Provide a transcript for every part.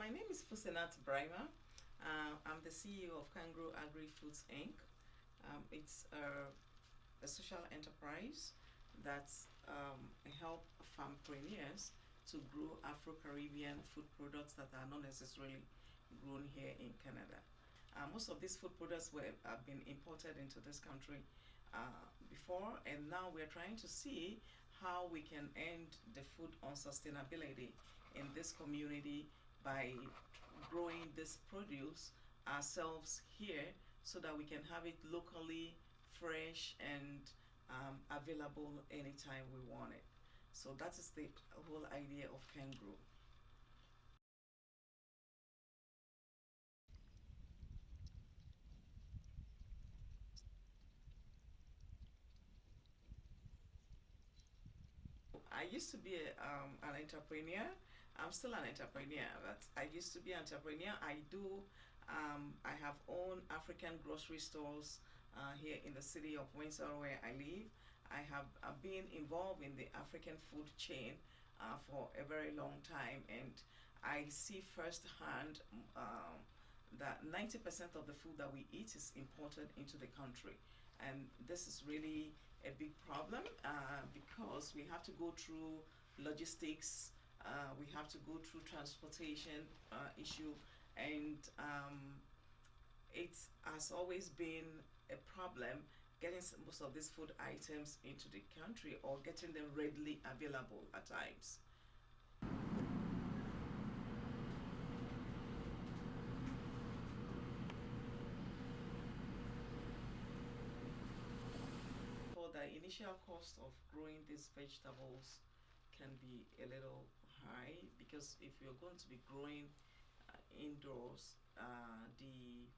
My name is Fusenat Brima. I'm the CEO of Cangro Agrifoods Inc. It's a social enterprise that help farmpreneurs to grow Afro-Caribbean food products that are not necessarily grown here in Canada. Most of these food products have been imported into this country before, and now we're trying to see how we can end the food unsustainability in this community by growing this produce ourselves here so that we can have it locally fresh and available anytime we want it. So that is the whole idea of Cangro. I used to be an entrepreneur. I'm still an entrepreneur, but I used to be an entrepreneur. I have owned African grocery stores here in the city of Windsor where I live. I have been involved in the African food chain for a very long time, and I see firsthand that 90% of the food that we eat is imported into the country. And this is really a big problem because we have to go through logistics, we have to go through transportation issue, and it has always been a problem getting most of these food items into the country or getting them readily available at times. For the initial cost of growing these vegetables can be a little high because if you're going to be growing indoors, the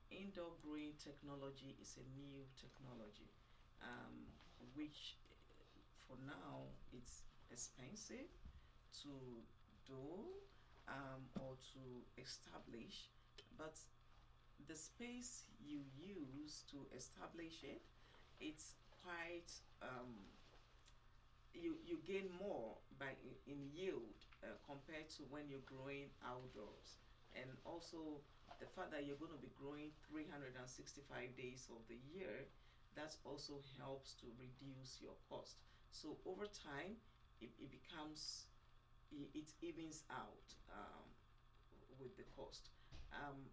indoor growing technology is a new technology, which for now it's expensive to do or to establish, but the space you use to establish it, it's quite you gain more in yield compared to when you're growing outdoors. And also the fact that you're going to be growing 365 days of the year, that also helps to reduce your cost. So over time, it becomes, it evens out with the cost.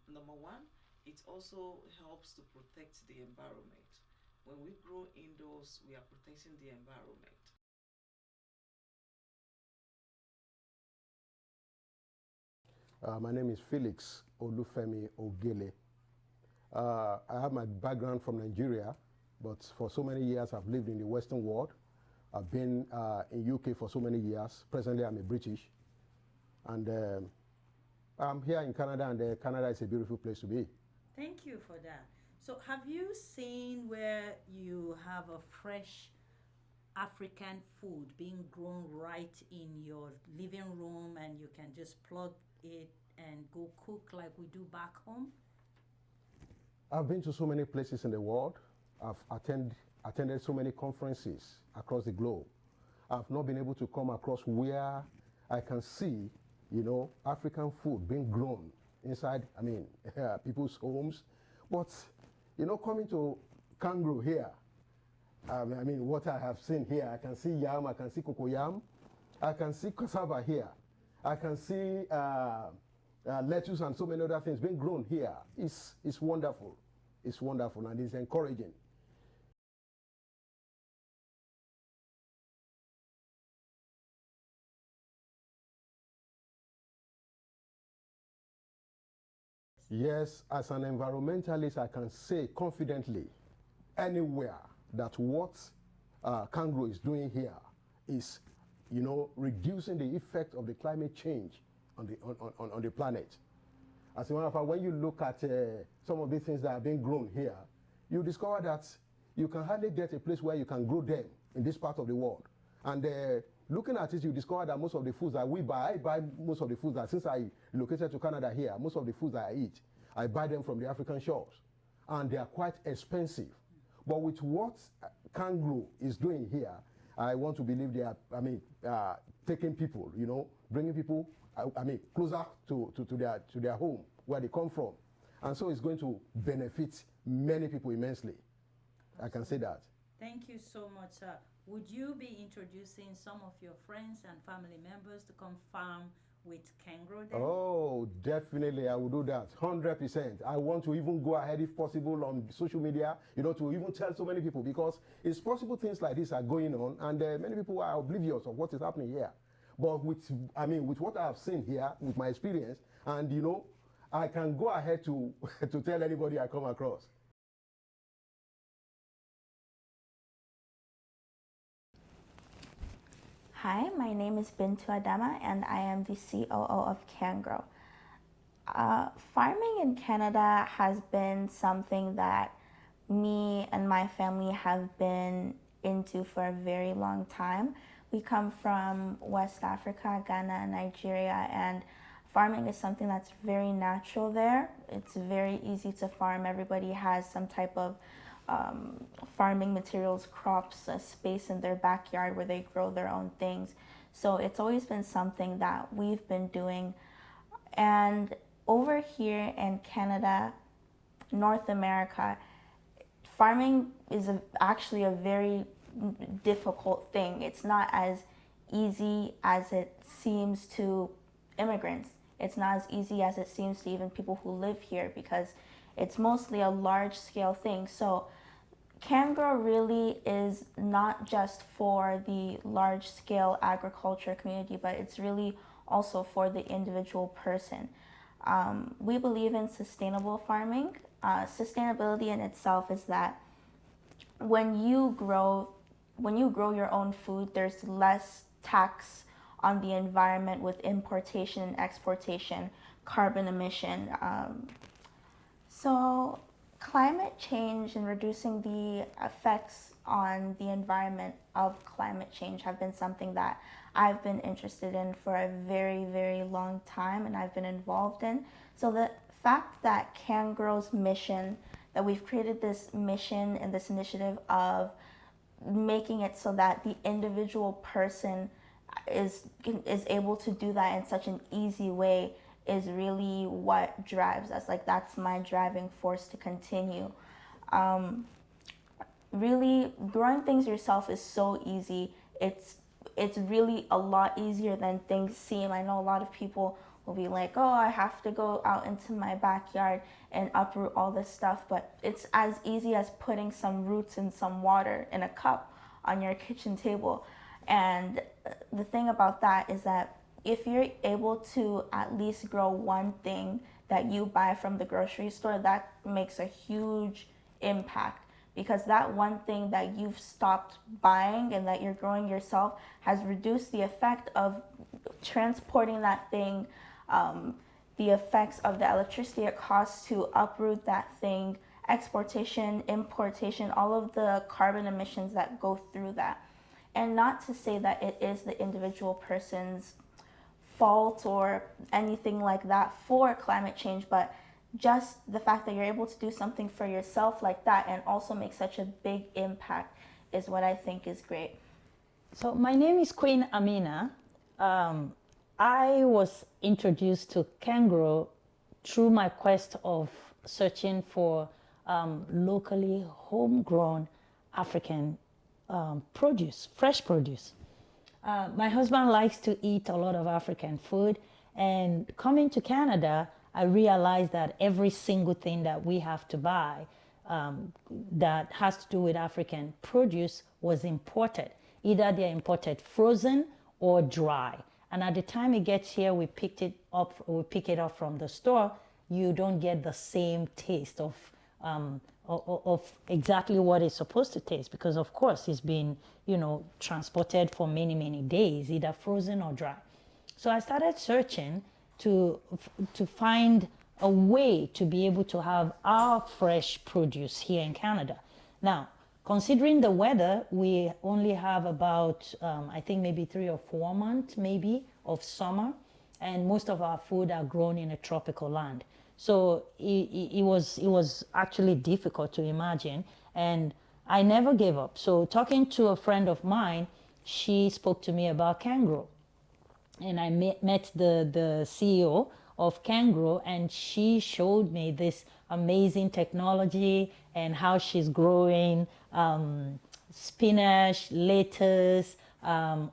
Number one, it also helps to protect the environment. When we grow indoors, we are protecting the environment. My name is Felix Olufemi Ogele. I have my background from Nigeria, but for so many years I've lived in the Western world. I've been in UK for so many years. Presently I'm a British. And I'm here in Canada, and Canada is a beautiful place to be. Thank you for that. So have you seen where you have a fresh African food being grown right in your living room and you can just plug it and go cook like we do back home? I've been to so many places in the world. I've attended so many conferences across the globe. I've not been able to come across where I can see, African food being grown inside, people's homes. But, coming to Cangro here, what I have seen here, I can see yam, I can see cocoyam, I can see cassava here, I can see lettuce and so many other things being grown here. It's wonderful. It's wonderful and it's encouraging. Yes, as an environmentalist, I can say confidently, anywhere, that what Cangro is doing here is, reducing the effect of the climate change on the planet. As a matter of fact, when you look at some of these things that are being grown here, you discover that you can hardly get a place where you can grow them in this part of the world. And looking at it, you discover that most of the foods that we buy, I buy most of the foods that, since I relocated to Canada here, most of the foods that I eat, I buy them from the African shores. And they are quite expensive. But with what Cangro is doing here, I want to believe they are, taking people, bringing people I mean, closer to their home, where they come from. And so it's going to benefit many people immensely. I can say that. Thank you so much, sir. Would you be introducing some of your friends and family members to come farm with Cangro then? Oh, definitely, I will do that, 100%. I want to even go ahead, if possible, on social media, to even tell so many people, because it's possible things like this are going on, and many people are oblivious of what is happening here. But with what I have seen here, with my experience, and I can go ahead to to tell anybody I come across. Hi, my name is Bintu Adama and I am the COO of Cangro. Farming in Canada has been something that me and my family have been into for a very long time. We come from West Africa, Ghana, and Nigeria, and farming is something that's very natural there. It's very easy to farm. Everybody has some type of farming materials, crops, a space in their backyard where they grow their own things. So it's always been something that we've been doing. And over here in Canada, North America, farming is actually a very difficult thing. It's not as easy as it seems to immigrants. It's not as easy as it seems to even people who live here, because it's mostly a large scale thing. So Cangro really is not just for the large scale agriculture community, but it's really also for the individual person. We believe in sustainable farming. Sustainability in itself is that when you grow your own food, there's less tax on the environment with importation and exportation, carbon emission. So climate change and reducing the effects on the environment of climate change have been something that I've been interested in for a very, very long time, and I've been involved in. So the fact that Cangro's mission, that we've created this mission and this initiative of making it so that the individual person is able to do that in such an easy way, is really what drives us. Like, that's my driving force to continue. Really, growing things yourself is so easy. It's really a lot easier than things seem. I know a lot of people will be like, oh, I have to go out into my backyard and uproot all this stuff, but it's as easy as putting some roots in some water in a cup on your kitchen table. And the thing about that is that if you're able to at least grow one thing that you buy from the grocery store, that makes a huge impact, because that one thing that you've stopped buying and that you're growing yourself has reduced the effect of transporting that thing, the effects of the electricity it costs to uproot that thing, exportation, importation, all of the carbon emissions that go through that. And not to say that it is the individual person's fault or anything like that for climate change, but just the fact that you're able to do something for yourself like that and also make such a big impact is what I think is great. So my name is Queen Amina. I was introduced to Cangro through my quest of searching for locally homegrown African produce, fresh produce. My husband likes to eat a lot of African food, and coming to Canada, I realized that every single thing that we have to buy that has to do with African produce was imported. Either they're imported frozen or dry. And at the time it gets here, we pick it up from the store. You don't get the same taste of exactly what it's supposed to taste, because of course it's been, transported for many, many days, either frozen or dry. So I started searching to find a way to be able to have our fresh produce here in Canada. Now, considering the weather, we only have about, I think maybe 3 or 4 months maybe of summer, and most of our food are grown in a tropical land. So it was actually difficult to imagine, and I never gave up. So talking to a friend of mine, she spoke to me about Cangro. and I met the CEO of Cangro, and she showed me this amazing technology and how she's growing spinach, lettuce,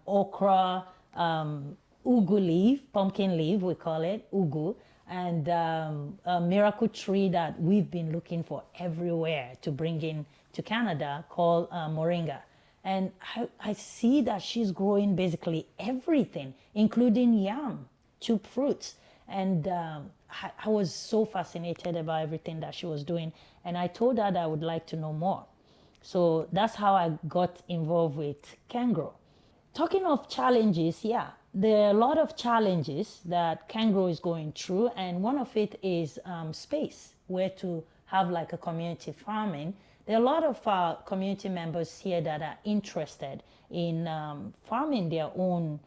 okra, ugu leaf, pumpkin leaf, we call it ugu, and a miracle tree that we've been looking for everywhere to bring in to Canada called moringa. And I see that she's growing basically everything, including yam, tube fruits. And I was so fascinated about everything that she was doing. And I told her that I would like to know more. So that's how I got involved with Cangro. Talking of challenges, yeah, there are a lot of challenges that Cangro is going through. And one of it is space, where to have like a community farming. There are a lot of community members here that are interested in farming their own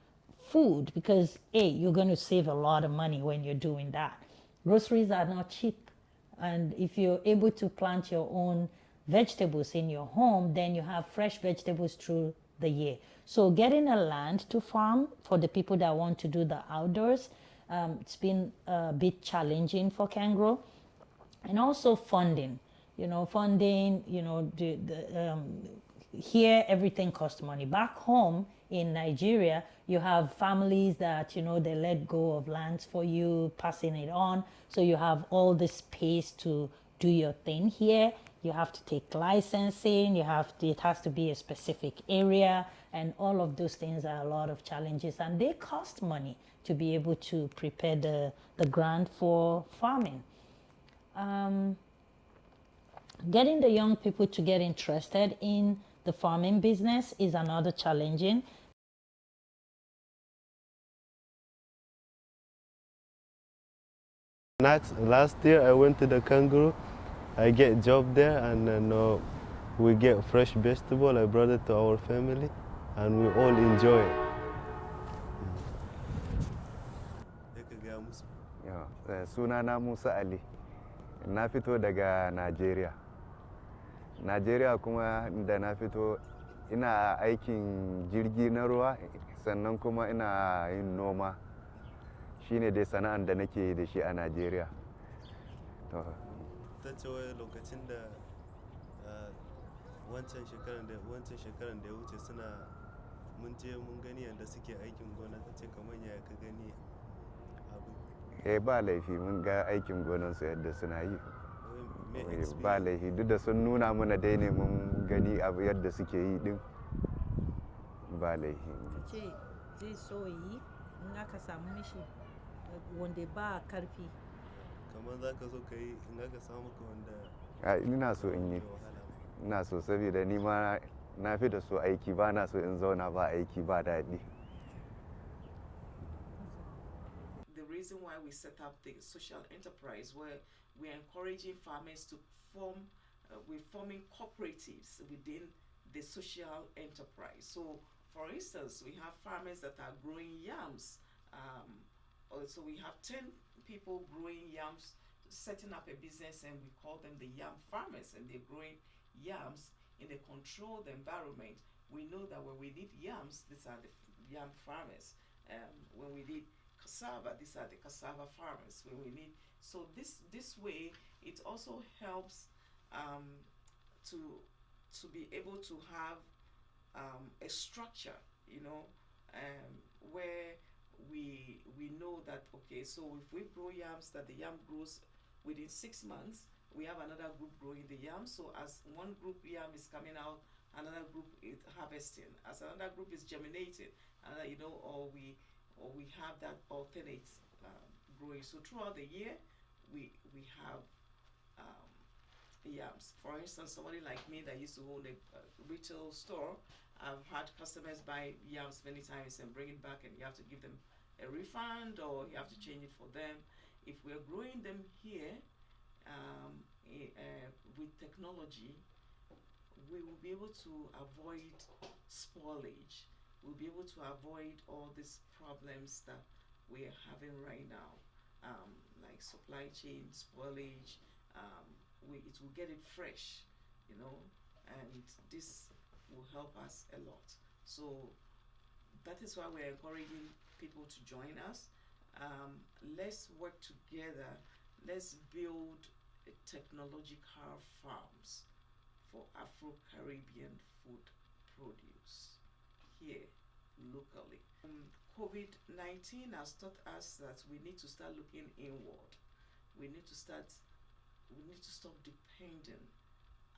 food because, A, you're going to save a lot of money when you're doing that. Groceries are not cheap. And if you're able to plant your own vegetables in your home, then you have fresh vegetables through the year. So getting a land to farm for the people that want to do the outdoors, it's been a bit challenging for Cangro. And also funding. Funding, here everything costs money. Back home in Nigeria, you have families that, they let go of lands for you, passing it on. So you have all this space to do your thing. Here, you have to take licensing, it has to be a specific area, and all of those things are a lot of challenges. And they cost money to be able to prepare the ground for farming. Getting the young people to get interested in the farming business is another challenging. Last year I went to the Kangaroo. I get job there, and then we get fresh vegetable. I brought it to our family, and we all enjoy it. Sunana Musa Ali. Na fito daga Najeriya. Najeriya kuma da na fito ina aikin jirgi na ruwa, sannan kuma ina yin noma. Shine dai sana'an da nake da shi a Najeriya. Ta ce wai lokacin da wancan shekaran da ya wuce suna mun je mun gani yadda suke aikin gona, ta ce kamar yaya ka gani abu. Ba laifi, mun ga aikin gonansu yadda suna yi. Ba laifi, duk da sun nuna mana dai ne mun gani abu yadda suke yi din. Ba laifi. Ta ce zai so yi in aka samu mishi wanda ba karfi. Kamar za ka zo ka yi in aka samu ka wanda. Ina so in yi. Ina so saboda ni ma na fi da so aiki, ba na so in zauna ba aiki ba daɗi. The reason why we set up the social enterprise, where we're encouraging farmers to form, we're forming cooperatives within the social enterprise. So, for instance, we have farmers that are growing yams. So we have 10 people growing yams, setting up a business, and we call them the yam farmers, and they're growing yams in a controlled environment. We know that when we need yams, these are the yam farmers. When we need cassava, these are the cassava farmers. When we need, so this way, it also helps to be able to have a structure, where we know that, okay, so if we grow yams, that the yam grows within 6 months, we have another group growing the yam. So as one group yam is coming out, another group is harvesting. As another group is germinating, or we have that alternate growing. So throughout the year, we have yams. For instance, somebody like me that used to own a retail store, I've had customers buy yams many times and bring it back, and you have to give them a refund or you have to change it for them. If we're growing them here with technology, we will be able to avoid spoilage. We'll be able to avoid all these problems that we're having right now, like supply chain spoilage. It will get it fresh, and this will help us a lot. So that is why we're encouraging people to join us. Let's work together. Let's build technological farms for Afro-Caribbean food produce here locally. COVID-19 has taught us that we need to start looking inward. We need to stop depending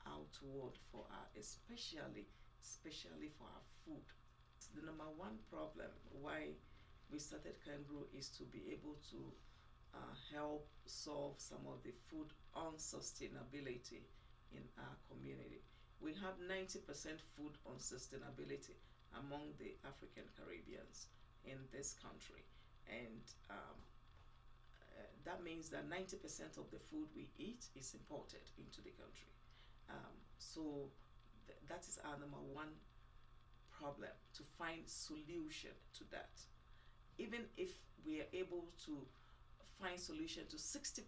outward for our, especially for our food. The number one problem why we started Cangro is to be able to help solve some of the food unsustainability in our community. We have 90% food unsustainability among the African Caribbeans in this country, and that means that 90% of the food we eat is imported into the country. So that is our number one problem, to find solution to that. Even if we are able to find solution to 60%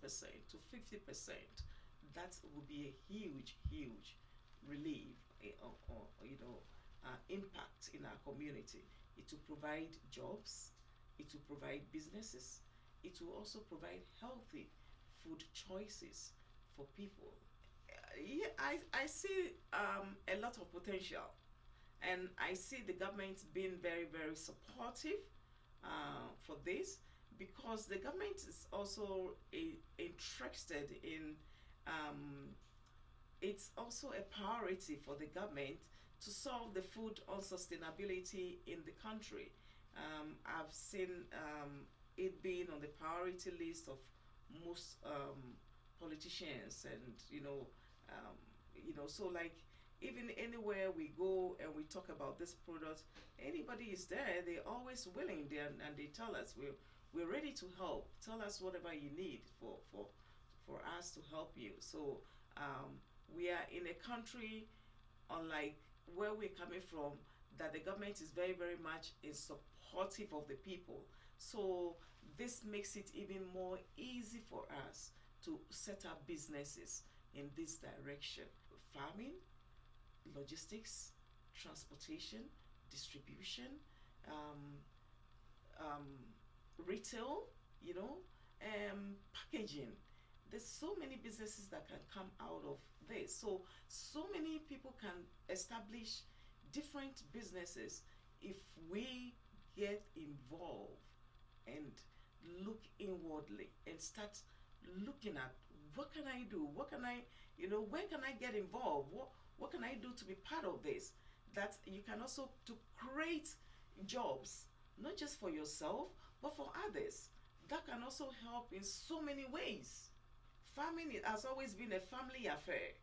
to 50%, that would be a huge relief or impact in our community. It will provide jobs, it will provide businesses, it will also provide healthy food choices for people. Yeah, I see a lot of potential, and I see the government being very supportive for this, because the government is also interested in it's also a priority for the government to solve the food unsustainability in the country. I've seen it being on the priority list of most politicians, and so like even anywhere we go and we talk about this product, anybody is there, they're always willing there, and they tell us we're ready to help. Tell us whatever you need for us to help you. So we are in a country, unlike where we're coming from, that the government is very much supportive of the people. So this makes it even more easy for us to set up businesses in this direction: farming, logistics, transportation, distribution, retail, packaging. There's so many businesses that can come out of this. So many people can establish different businesses if we get involved and look inwardly and start looking at, what can I do? What can I, where can I get involved? What can I do to be part of this? That you can also to create jobs, not just for yourself, but for others. That can also help in so many ways. Farming has always been a family affair.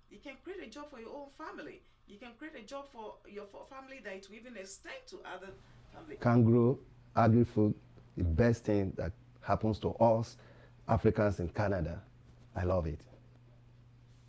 You can create a job for your own family. You can create a job for your family that it will even extend to other families. Cangro Agrifoods, the best thing that happens to us Africans in Canada. I love it.